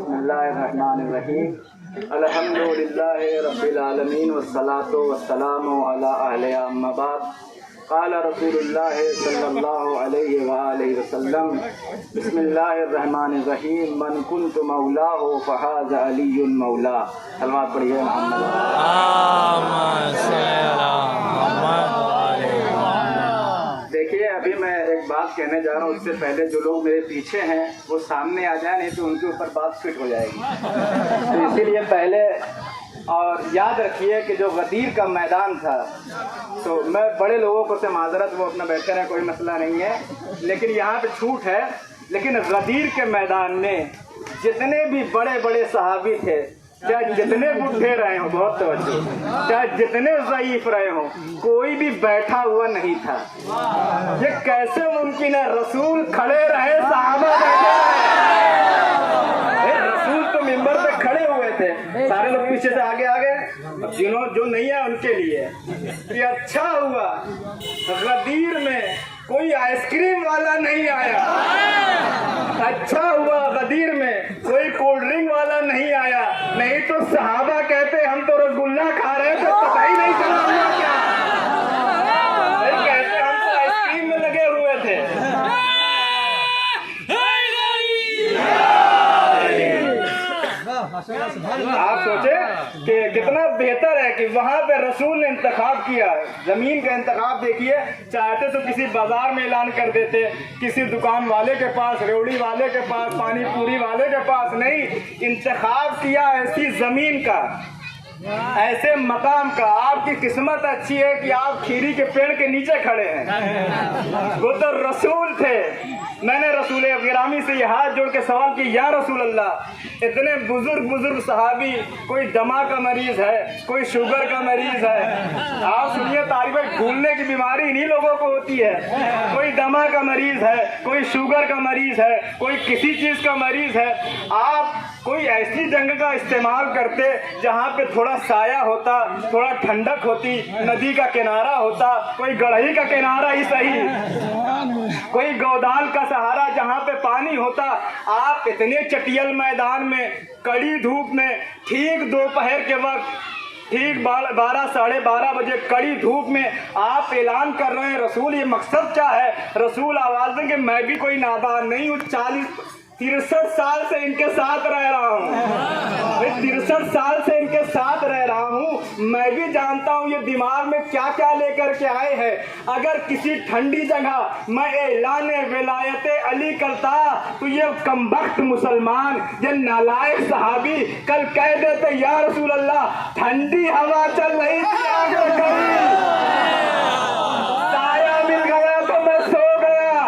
بسم اللہ الرحمن الرحیم الحمدللہ رب العالمین والصلاۃ والسلام علی اہلہ اما بعد قال رسول اللہ صلی اللہ علیہ وآلہ وسلم بسم اللہ الرحمن الرحیم من کنت مولاہ فہذ علی مولا. کلمات پڑھیے. دیکھیے ابھی میں ایک بات کہنے جا رہا ہوں، اس سے پہلے جو لوگ میرے پیچھے ہیں وہ سامنے آ جائیں، نہیں تو ان کے اوپر بات فٹ ہو جائے گی. تو اسی لیے پہلے اور یاد رکھیے کہ جو غدیر کا میدان تھا، تو میں بڑے لوگوں کو سے معذرت، وہ اپنا بیٹھے رہے، کوئی مسئلہ نہیں ہے، لیکن یہاں پہ چھوٹ ہے. لیکن غدیر کے میدان میں جتنے بھی بڑے بڑے صحابی تھے، چاہے جتنے بڈھے رہے ہوں، بہت توجہ، چاہے جتنے ضعیف رہے ہوں، کوئی بھی بیٹھا ہوا نہیں تھا. یہ کیسے ممکن ہے؟ رسول کھڑے رہے، صحابہ بیٹھے رہے. رسول تو ممبر پہ کھڑے ہوئے تھے، سارے لوگ پیچھے سے آگے آگے. جو نہیں ہے ان کے لیے یہ اچھا ہوا غدیر میں کوئی آئس کریم والا نہیں آیا. اچھا ہوا غدیر میں کوئی کولڈ ڈرنک والا نہیں آیا، نہیں تو صحابہ کہتے ہم تو رسگلہ کھا رہے تھے، پتہ ہی نہیں چلا ہوا کیا. کہتے ہم تو آئس کریم میں لگے ہوئے تھے. آپ سوچیں کہ کتنا بہتر ہے کہ وہاں پہ رسول نے انتخاب کیا. زمین کا انتخاب دیکھیے، چاہتے تو کسی بازار میں اعلان کر دیتے، کسی دکان والے کے پاس، ریوڑی والے کے پاس، پانی پوری والے کے پاس. نہیں، انتخاب کیا ایسی زمین کا، ایسے مقام کا. آپ کی قسمت اچھی ہے کہ آپ کھیری کے پیڑ کے نیچے کھڑے ہیں. وہ تو رسول تھے. میں نے رسول گرامی سے یہ ہاتھ جوڑ کے سوال کی، یا رسول اللہ، اتنے بزرگ صحابی، کوئی دما کا مریض ہے، کوئی شوگر کا مریض ہے. آپ سنیے تعریف، بھولنے کی بیماری انہی لوگوں کو ہوتی ہے. کوئی دما کا مریض ہے، کوئی شوگر کا مریض ہے، کوئی کسی چیز کا مریض ہے. آپ کوئی ایسی جگہ کا استعمال کرتے جہاں پہ تھوڑا سایہ ہوتا، تھوڑا ٹھنڈک ہوتی، ندی کا کنارہ ہوتا، کوئی گڑھئی کا کنارہ ہی صحیح، کوئی گودال کا سہارا جہاں پہ پانی ہوتا. آپ اتنے چٹیل میدان میں، کڑی دھوپ میں، ٹھیک دوپہر کے وقت، ٹھیک 12 ساڑھے 12 بجے کڑی دھوپ میں آپ اعلان کر رہے ہیں. رسول یہ مقصد کیا ہے؟ رسول آواز دیں کہ میں بھی کوئی نادان نہیں ہوں، 63 سال سے ان کے ساتھ رہ رہا ہوں. 63 سال سے ان کے ساتھ رہ رہا ہوں، میں بھی جانتا ہوں یہ دماغ میں کیا کیا لے کر کے آئے ہیں. اگر کسی ٹھنڈی جگہ میں اعلان ولایت علی کرتا تو یہ کمبخت مسلمان، یہ نالائق صحابی کل کہہ دیتے، یا رسول اللہ ٹھنڈی ہوا چل رہی تھی، آگے سایہ مل گیا تو میں سو گیا،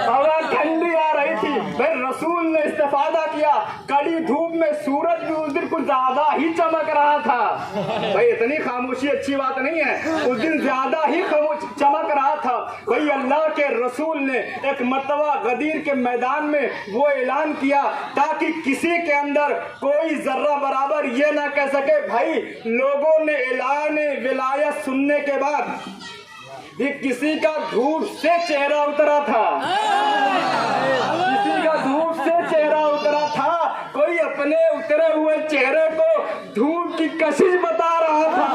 ہوا ٹھنڈی آ رہی تھی. رسول نے استفادہ کیا. کڑی دھوپ میں سورج بھی اس دن کچھ زیادہ ہی چمک رہا تھا. بھائی اتنی خاموشی اچھی بات نہیں ہے، اس دن زیادہ ہی چمک رہا تھا. بھائی اللہ کے رسول نے ایک مرتبہ غدیر کے میدان میں وہ اعلان کیا تاکہ کسی کے اندر کوئی ذرہ برابر یہ نہ کہہ سکے. بھائی لوگوں نے اعلان ولایت سننے کے بعد یہ کسی کا دھوپ سے چہرہ اترا تھا، کسی کا دھوپ سے چہرہ اترا تھا، کوئی اپنے اترے ہوئے چہرے کو دھوپ کی کشش بتا رہا تھا.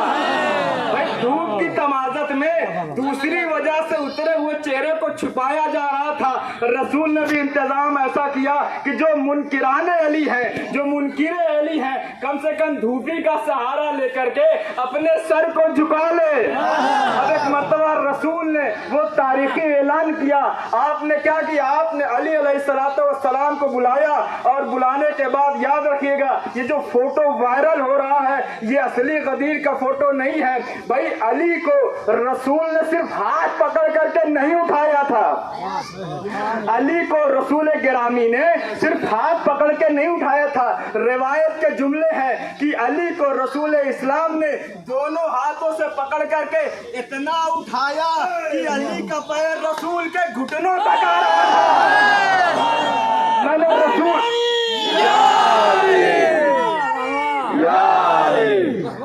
بھائی دھوپ کی تمازت میں دوسری وجہ سے اترے ہوئے چہرے کو چھپایا جا رہا تھا. رسول نے بھی انتظام ایسا کیا کہ جو منکران علی ہیں، جو منکر علی ہیں، کم سے کم دھوپی کا سہارا لے کر کے اپنے سر کو جھکا لے. اب ایک مرتبہ رسول نے وہ تاریخی اعلان کیا. آپ نے کیا کیا؟ آپ نے علی علیہ السلام کو بلایا، اور بلانے کے بعد یاد رکھیے گا یہ جو فوٹو وائرل ہو رہا ہے یہ اصلی غدیر کا فوٹو نہیں ہے. بھائی علی کو رسول نے صرف ہاتھ پکڑ کر کے نہیں اٹھایا تھا، علی کو رسول گرامی نے صرف ہاتھ پکڑ کے نہیں اٹھایا تھا. روایت کے جملے ہیں کہ علی کو رسول اسلام نے دونوں ہاتھوں سے پکڑ کر کے اتنا اٹھایا کہ علی کا پیر رسول کے گھٹنوں تک آ رہا تھا. میں نے رسول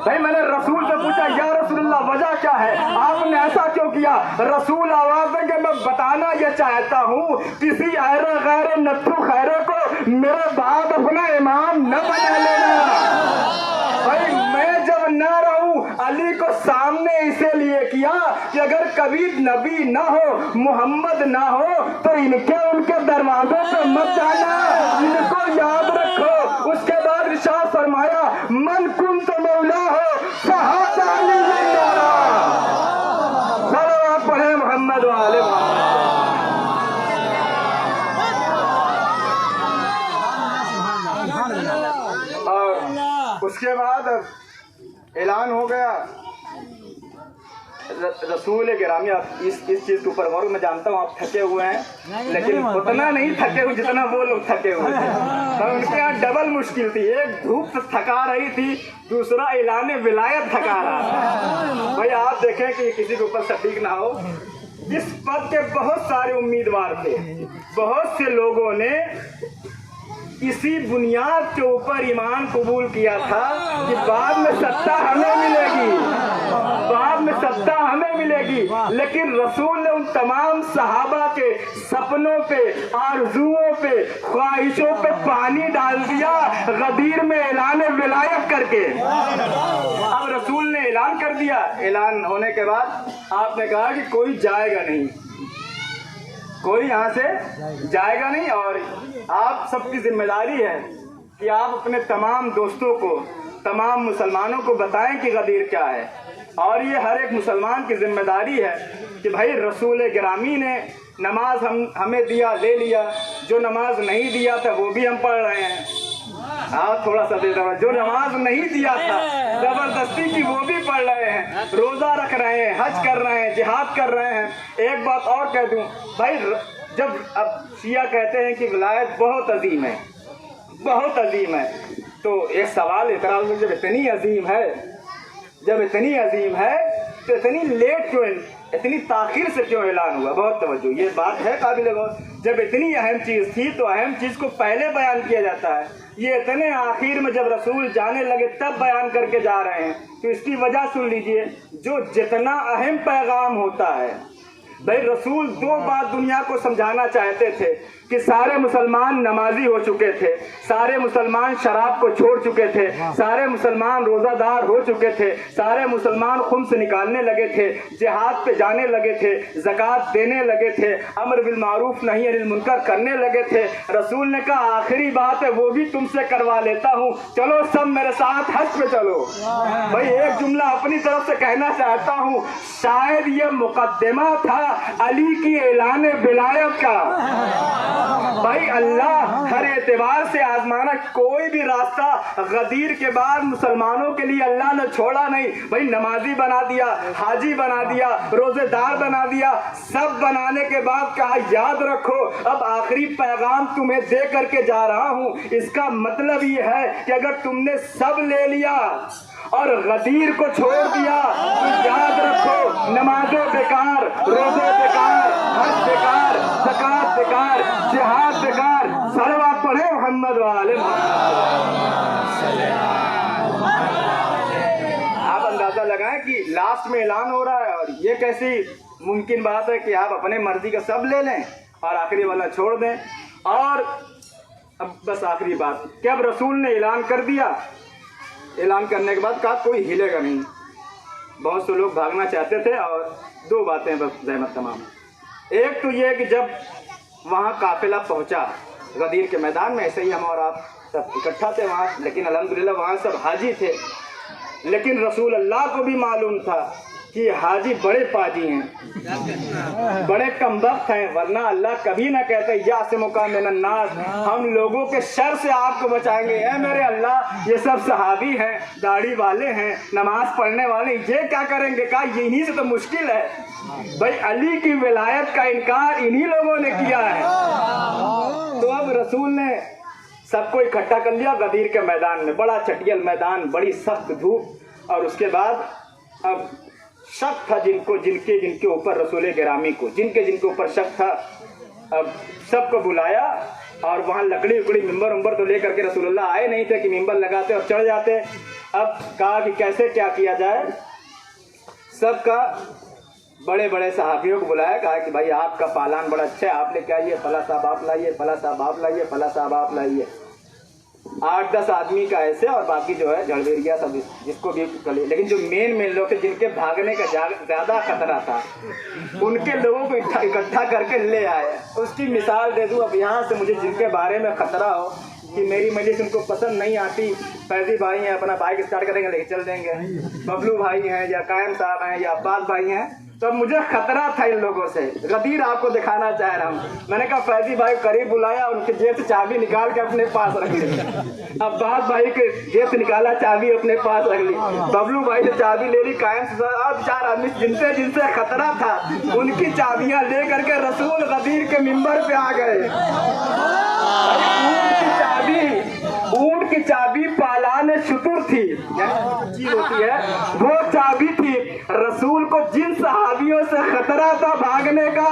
بھائی میں نے رسول سے پوچھا، یا رسول اللہ وجہ کیا ہے؟ آپ نے ایسا کیوں کیا؟ رسول آواز دیں کہ میں بتانا یہ चाहता हूँ किसी ऐरे गैर नत्थु खैरे को मेरे बाद अपना इमाम न बना लेना। भाई मैं जब न रहूं अली को सामने इसीलिए किया कि अगर कभी नबी ना हो, मोहम्मद ना हो तो इनके उनके दरवाजों पे मत जाना, इनको याद रखो। उसके बाद इरशाद फरमाया मन कुंत मौला हो फहादा अली जिंदा। सल्लल्लाहु अलैहि मोहम्मद वाले और उसके बाद ऐलान हो गया। रसूल गिरामी, इस चीज के ऊपर गौर, मैं जानता हूँ आप थके हुए हैं, लेकिन उतना नहीं थके हुए जितना वो लोग थके हुए थे। तो उनके यहाँ डबल मुश्किल थी, एक धूप थका रही थी, दूसरा ऐलान विलायत थका रहा था। भाई आप देखें कि किसी के ऊपर सटीक ना हो, इस पद के बहुत सारे उम्मीदवार थे, बहुत से लोगों ने इसी बुनियाद के ऊपर ईमान कबूल किया था कि बाद में सत्ता हमें मिलेगी, बाद में सत्ता हमें मिलेगी। लेकिन रसूल ने उन तमाम सहाबा के सपनों पे, आरजुओं पे, ख्वाहिशों पे पानी डाल दिया गदीर में ऐलान विलायत करके। अब रसूल ने ऐलान कर दिया, ऐलान होने के बाद आपने कहा कि कोई जाएगा नहीं, कोई यहाँ से जाएगा नहीं, और आप सबकी जिम्मेदारी है कि आप अपने तमाम दोस्तों को, तमाम मुसलमानों को बताएं कि गदीर क्या है। और ये हर एक मुसलमान की जिम्मेदारी है कि भाई रसूल गिरामी ने नमाज हमें दिया, ले लिया, जो नमाज नहीं दिया था वो भी हम पढ़ रहे हैं। आप थोड़ा सा दे दो, जो नमाज नहीं दिया था जबरदस्ती की वो भी पढ़ रहे हैं, रोजा रख रहे हैं, हज कर रहे हैं, जिहाद कर रहे हैं। एक बात और कह दूं भाई, जब अब शिया कहते हैं कि विलायत बहुत अजीम है, बहुत अजीम है, तो एक सवाल इतराज में, जब इतनी अजीम है, जब इतनी अजीम है तो इतनी लेट क्यों, इतनी ताखिर से क्यों ऐलान हुआ? बहुत तवज्जो, ये बात है काबिल गौर। जब इतनी अहम चीज़ थी तो अहम चीज़ को पहले बयान किया जाता है, ये इतने आखिर में जब रसूल जाने लगे तब बयान करके जा रहे हैं। तो इसकी वजह सुन लीजिए, जो जितना अहम पैगाम होता है, भाई रसूल दो बात दुनिया को समझाना चाहते थे कि सारे मुसलमान नमाजी हो चुके थे, सारे मुसलमान शराब को छोड़ चुके थे, सारे मुसलमान रोजादार हो चुके थे, सारे मुसलमान खुम्स निकालने लगे थे, जिहाद पे जाने लगे थे, ज़कात देने लगे थे, अमर बिल मारूफ नहीं अनिल मुनकर करने लगे थे। रसूल ने कहा आखिरी बात है वो भी तुमसे करवा लेता हूँ, चलो सब मेरे साथ हज पे चलो। भाई एक जुमला अपनी तरफ से कहना चाहता हूँ, शायद ये मुकद्दमा था अली की ऐलान विलायत का। भाई अल्लाह हर एतबार से आजमाना, कोई भी रास्ता गदीर के बाद मुसलमानों के लिए अल्लाह ने छोड़ा नहीं। भाई नमाजी बना दिया, हाजी बना दिया, रोजेदार बना दिया, सब बनाने के बाद कहा याद रखो अब आखिरी पैगाम तुम्हें दे करके जा रहा हूँ। इसका मतलब ये है कि अगर तुमने सब ले लिया और गदीर को छोड़ दिया तो याद रखो नमाज़ें बेकार, रोजे बेकार, हज बेकार, ज़कात बेकार, जिहाद बेकार। सलवात पढ़े मोहम्मद वाले। आप अंदाजा लगाएं कि लास्ट में ऐलान हो रहा है, और ये कैसी मुमकिन बात है कि आप अपने मर्जी का सब ले लें और आखिरी वाला छोड़ दें। और अब बस आखिरी बात कि अब रसूल ने ऐलान कर दिया, ऐलान करने के बाद कहा कोई हिलेगा नहीं। बहुत से लोग भागना चाहते थे, और दो बातें बस ज़हमत तमाम। एक तो ये कि जब वहाँ काफिला पहुँचा गदीर के मैदान में, ऐसे ही हम और आप सब इकट्ठा थे वहाँ, लेकिन अल्हम्दुलिल्लाह वहाँ सब हाजी थे। लेकिन रसूल अल्लाह को भी मालूम था कि हाजी बड़े पाजी हैं, बड़े कमबख्त हैं, वरना अल्लाह कभी ना कहते यासिमुका मिनन नास, हम लोगों के शर से आपको बचाएंगे। ऐ मेरे अल्लाह ये सब सहाबी हैं, दाढ़ी वाले हैं, नमाज पढ़ने वाले, ये क्या करेंगे? कहा इन्हीं से तो मुश्किल है। भाई अली की विलायत का इनकार इन्हीं लोगों ने किया है। तो अब रसूल ने सबको इकट्ठा कर लिया गदीर के मैदान में, बड़ा चटियल मैदान, बड़ी सख्त धूप। और उसके बाद अब शक था जिनके ऊपर रसूल गिरामी को, जिनके ऊपर शक था, अब सबको बुलाया और वहाँ लकड़ी उकड़ी मिंबर उम्बर तो लेकर के रसूलुल्लाह आए नहीं थे कि मिंबर लगाते और चढ़ जाते। अब कहा कि कैसे क्या किया जाए। सबका बड़े बड़े सहाबियों को बुलाया, कहा कि भाई आपका पालान बड़ा अच्छा है, आप लेके आइए, फला साहब आप लाइए, फला साहब आप लाइए, फला साहब आप लाइए। 8-10 आदमी का ऐसे, और बाकी जो है झड़वेरिया सब जिसको भी कर लिए। लेकिन जो मेन लोग थे जिनके भागने का ज़्यादा खतरा था, उनके लोगों को इकट्ठा करके ले आए। उसकी मिसाल दे दूँ, अब यहाँ से मुझे जिनके बारे में खतरा हो कि मेरी मजलिस उनको पसंद नहीं आती, फैजी भाई हैं, अपना बाइक स्टार्ट करेंगे लेके चल देंगे, बबलू भाई हैं या कायम साहब हैं या अब्बास भाई हैं, तो मुझे खतरा था इन लोगों से। गदीर आपको दिखाना चाह रहा हूँ। मैंने कहा फैजी भाई करीब बुलाया, उनके जेब से चाबी निकाल के अपने पास रख ली। अब्बास भाई के जेब से निकाला, चाबी अपने पास रख ली। बबलू भाई से चाबी ले ली, कायम से। अब 4 आदमी जिनसे खतरा था उनकी चाबियां ले करके रसूल गदीर के मिंबर पे आ गए। ऊंट की चाबी पालान शुतुर थी, चीज होती है, वो चाबी थी। रसूल को जिन सहाबियों से खतरा था भागने का,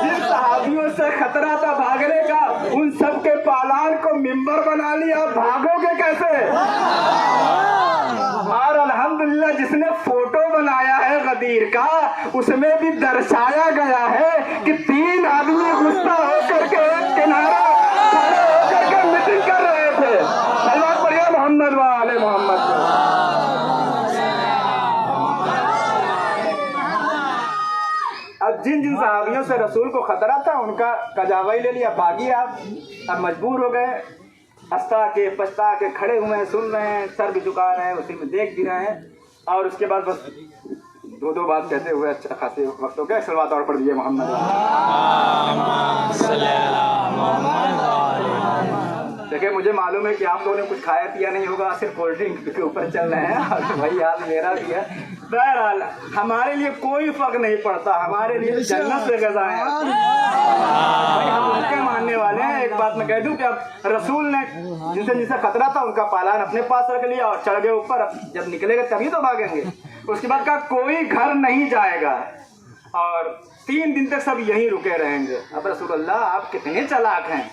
जिन सहाबियों से खतरा था भागने का, उन सब के पालान को मिंबर बना लिया। भागोगे कैसे? और अल्हम्दुलिल्लाह जिसने फोटो बनाया है गदीर का, उसमें भी दर्शाया गया है कि 3 आदमी गुस्सा होकर के किनारा खड़े होकर के मीटिंग कर रहे थे। अल्लाह पढ़िए मोहम्मद वाले मोहम्मद। अब जिन सहाबियों से रसूल को खतरा था उनका कजावाई ले लिया, भागिए आप। अब मजबूर हो गए, हंसता के पछता के खड़े हुए हैं, सुन रहे हैं, सर भी झुका रहे हैं, उसी में देख भी रहे हैं। और उसके बाद बस 2 बात कहते हुए अच्छा खासे वक्त हो गया। सलवात और पढ़ दिए मोहम्मद। देखिए मुझे मालूम है कि आप लोगों ने कुछ खाया पिया नहीं होगा, सिर्फ कोल्ड ड्रिंक के ऊपर चल रहे हैं। और भाई यार मेरा भी है। बहरहाल हमारे लिए कोई फर्क नहीं पड़ता, हमारे लिए जन्नत से गज़ा है। भाई हम उनके मानने वाले हैं। एक बात मैं कह दूं कि अब रसूल ने जिनसे खतरा था उनका पालान अपने पास रख लिया और चढ़ गए ऊपर। अब जब निकलेगा तभी तो भागेंगे। उसके बाद का कोई घर नहीं जाएगा और 3 दिन तक सब यहीं रुके रहेंगे। अब रसूलुल्लाह आप कितने चालाक हैं।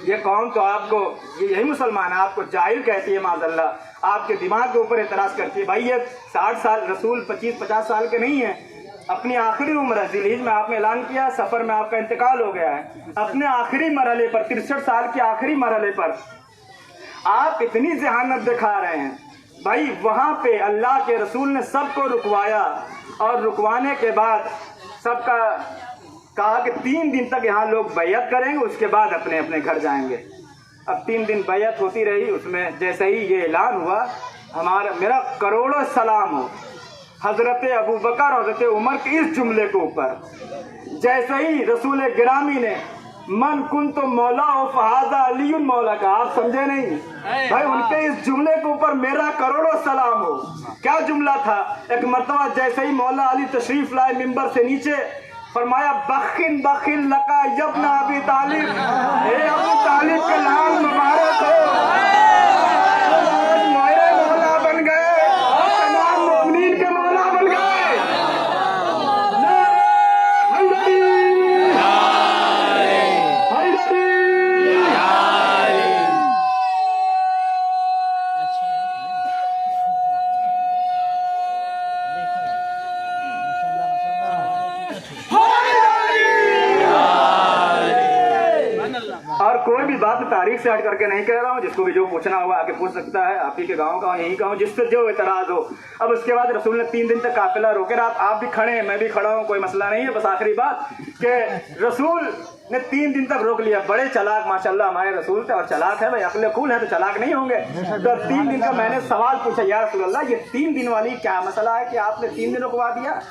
ये कौम तो आपको, ये यही मुसलमान है, आपको जाहिल कहती है माज़अल्लाह, आपके दिमाग के ऊपर एतराज़ करती है। भाई ये 60 साल, रसूल 25-50 साल के नहीं है, अपनी आखिरी उम्र है। ज़िलहिज में आपने ऐलान किया, सफ़र में आपका इंतकाल हो गया है। अपने आखिरी मरहले पर, 63 साल के आखिरी मरहले पर आप इतनी जहानत दिखा रहे हैं। भाई वहाँ पे अल्लाह के रसूल ने सबको रुकवाया और रुकवाने के बाद सबका कहा कि 3 दिन तक यहाँ लोग बैयत करेंगे, उसके बाद अपने अपने घर जाएंगे। अब 3 दिन बैयत होती रही। उसमें जैसे ही ये ऐलान हुआ, मेरा करोड़ों सलाम हो हज़रत अबू बकर और हज़रत उमर के इस जुमले के ऊपर। जैसे ही रसूल गिरामी ने मन कुन तो मौला हो फहाजा अली मौला का, आप समझे नहीं भाई, उनके इस जुमले के ऊपर मेरा करोड़ों सलाम हो। क्या जुमला था? एक मर्तबा जैसे ही मौला अली तशरीफ लाए मिंबर से नीचे, फरमाया बखिन बखिन लका यब्न अबी तालिब, हे अबू तालिब के लाल मुबारक हो, मेरे मौला बन गए, तमाम मुमिनीन के मौला बन गए। कोई भी बात तारीख से हट करके नहीं कह रहा हूँ, जिसको भी जो पूछना होगा आके पूछ सकता है। आप ही के गांव का हूँ, यहीं का हूँ, जिससे जो एतराज हो। अब उसके बाद रसूल ने 3 दिन तक काफिला रोके रहा। आप भी खड़े हैं, मैं भी खड़ा हूँ, कोई मसला नहीं है। बस आखिरी बात कि रसूल ने 3 दिन तक रोक लिया। बड़े चालाक माशाल्लाह हमारे रसूल थे, और चालाक है भाई, अक्ल कुल है तो चालाक नहीं होंगे। तो 3 दिन का मैंने सवाल पूछा, या रसूलल्लाह ये 3 दिन वाली क्या मसला है कि आपने 3 दिन रुकवा दिया?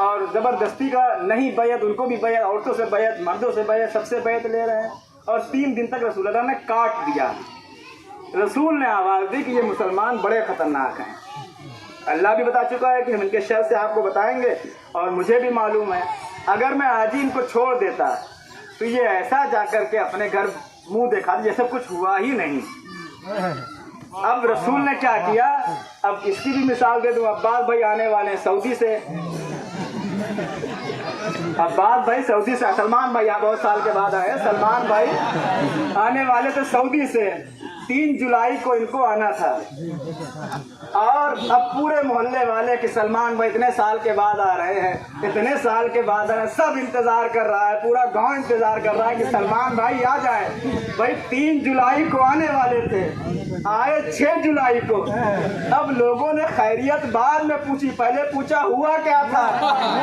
और ज़बरदस्ती का नहीं बैयत, उनको भी बैयत, औरतों से बैयत, मर्दों से बैयत, सबसे बैयत ले रहे हैं। और 3 दिन तक रसूलुल्लाह ने काट दिया। रसूल ने आवाज़ दी कि ये मुसलमान बड़े ख़तरनाक हैं। अल्लाह भी बता चुका है कि हम इनके शर से आपको बताएंगे, और मुझे भी मालूम है अगर मैं आज ही इनको छोड़ देता तो ये ऐसा जाकर के अपने घर मुंह देखा जैसे कुछ हुआ ही नहीं। अब रसूल ने क्या किया, अब इसकी भी मिसाल दे दूँ। अब्बास भाई आने वाले हैं सऊदी से, अब्बास भाई सऊदी से, सलमान भाई यहाँ बहुत साल के बाद आए। सलमान भाई आने वाले थे सऊदी से। 3 जुलाई को इनको आना था, और अब पूरे मोहल्ले वाले कि सलमान भाई इतने साल के बाद आ रहे हैं, इतने साल के बाद आ रहे हैं, सब इंतजार कर रहा है, पूरा गांव इंतजार कर रहा है कि सलमान भाई आ जाए। भाई 3 जुलाई को आने वाले थे, आए 6 जुलाई को। अब लोगों ने खैरियत बाद में पूछी, पहले पूछा हुआ क्या था,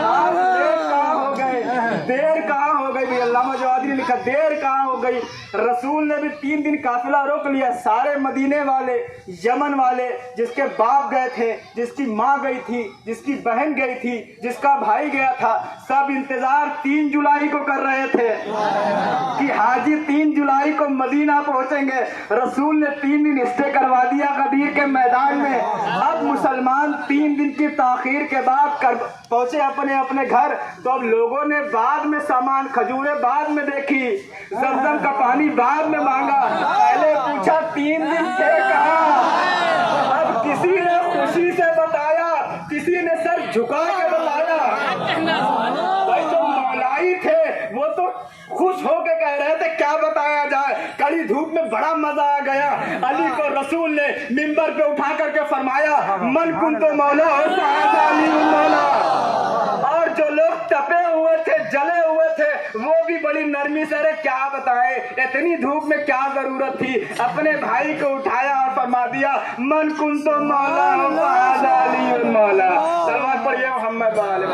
आज देर कहाँ हो गए, देर कहाँ हो गई। भाई अल्लामा जवादी ने लिखा देर कहाँ हो गई। रसूल ने भी 3 दिन काफिला रोक लिया, सारे मदीने वाले, यमन वाले, जिसके बाप गए थे, जिसकी माँ गई थी, जिसकी बहन गई थी, जिसका भाई गया था, सब इंतजार 3 जुलाई को कर रहे थे कि हाजी 3 जुलाई को मदीना पहुंचेंगे। रसूल ने 3 दिन स्टे करवा दिया गदीर के मैदान में। अब मुसलमान 3 दिन की ताखीर के बाद पहुंचे अपने अपने घर। तो अब लोगों ने बाद में सामान, खजूरें बाद में देखी, जमजम का पानी बाद में मांगा, पहले पूछा 3 दिन थे कहाँ। अब किसी ने खुशी से बताया, किसी ने सर झुका के बताया। भाई जो मौलाई थे वो तो खुश होके कह रहे थे क्या बताया जाए, कड़ी धूप में बड़ा मजा आ गया। अली को रसूल ने मिंबर पे उठा करके फरमाया मन कुन तो मौला अली मौला। और जो लोग तपे हुए थे, जले हुए थे, वो भी बड़ी नरमी से, अरे क्या बताए, इतनी धूप में क्या जरूरत थी। अपने भाई को उठाया और फरमा दिया मन कुन तो मौला अली मौला। सलमान पढ़िए मोहम्मद वाले।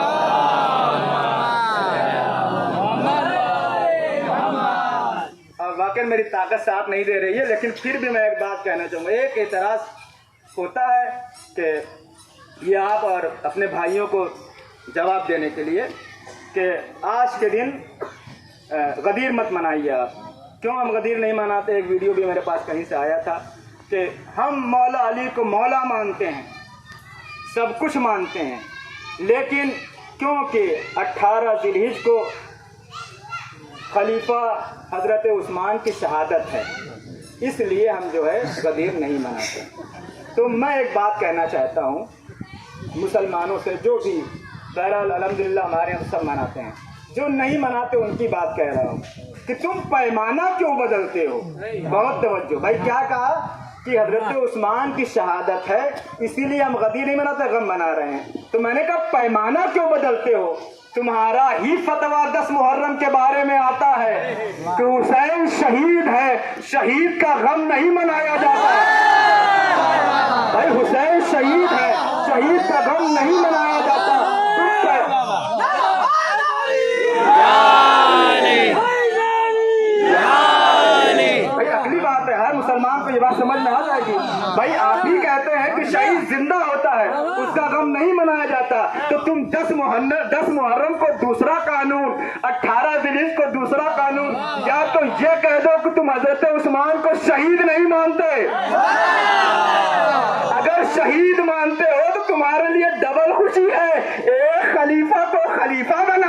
वाकई मेरी ताकत साथ नहीं दे रही है, लेकिन फिर भी मैं एक बात कहना चाहूँगा। एक एतराज़ होता है कि ये आप और अपने भाइयों को जवाब देने के लिए कि आज के दिन गदीर मत मनाइए आप। क्यों हम गदीर नहीं मनाते? एक वीडियो भी मेरे पास कहीं से आया था कि हम मौला अली को मौला मानते हैं, सब कुछ मानते हैं, लेकिन क्योंकि 18 ज़िलहिज को खलीफा हजरत उस्मान की शहादत है, इसलिए हम जो है गदीर नहीं मनाते। तो मैं एक बात कहना चाहता हूँ मुसलमानों से, जो भी बहरहाल अल्हम्दुलिल्लाह हमारे यहाँ सब मनाते हैं, जो नहीं मनाते उनकी बात कह रहा हूँ कि तुम पैमाना क्यों बदलते हो। बहुत तवज्जो। भाई क्या कहा कि हजरत उस्मान की शहादत है इसीलिए हम गदीर नहीं मनाते, गम मना रहे हैं। तो मैंने कहा पैमाना क्यों बदलते हो। तुम्हारा ही फतवा 10 मुहर्रम के बारे में आता है कि हुसैन शहीद है, शहीद का गम नहीं मनाया जाता। भाई हुसैन शहीद है, शहीद का गम नहीं मनाया जाता। भाई अगली बात है, हर मुसलमान को ये बात समझ में आ जाएगी। भाई आप ही कहते हैं कि शहीद जिंदा होता है, उसका गम नहीं मनाया जाता, तो तुम 10 मुहर्रम को दूसरा कानून, 18 ज़िलहिज को दूसरा कानून, या तो ये कह दो कि तुम हजरत उस्मान को शहीद नहीं मानते। अगर शहीद मानते हो तो तुम्हारे लिए डबल खुशी है, एक खलीफा को खलीफा बना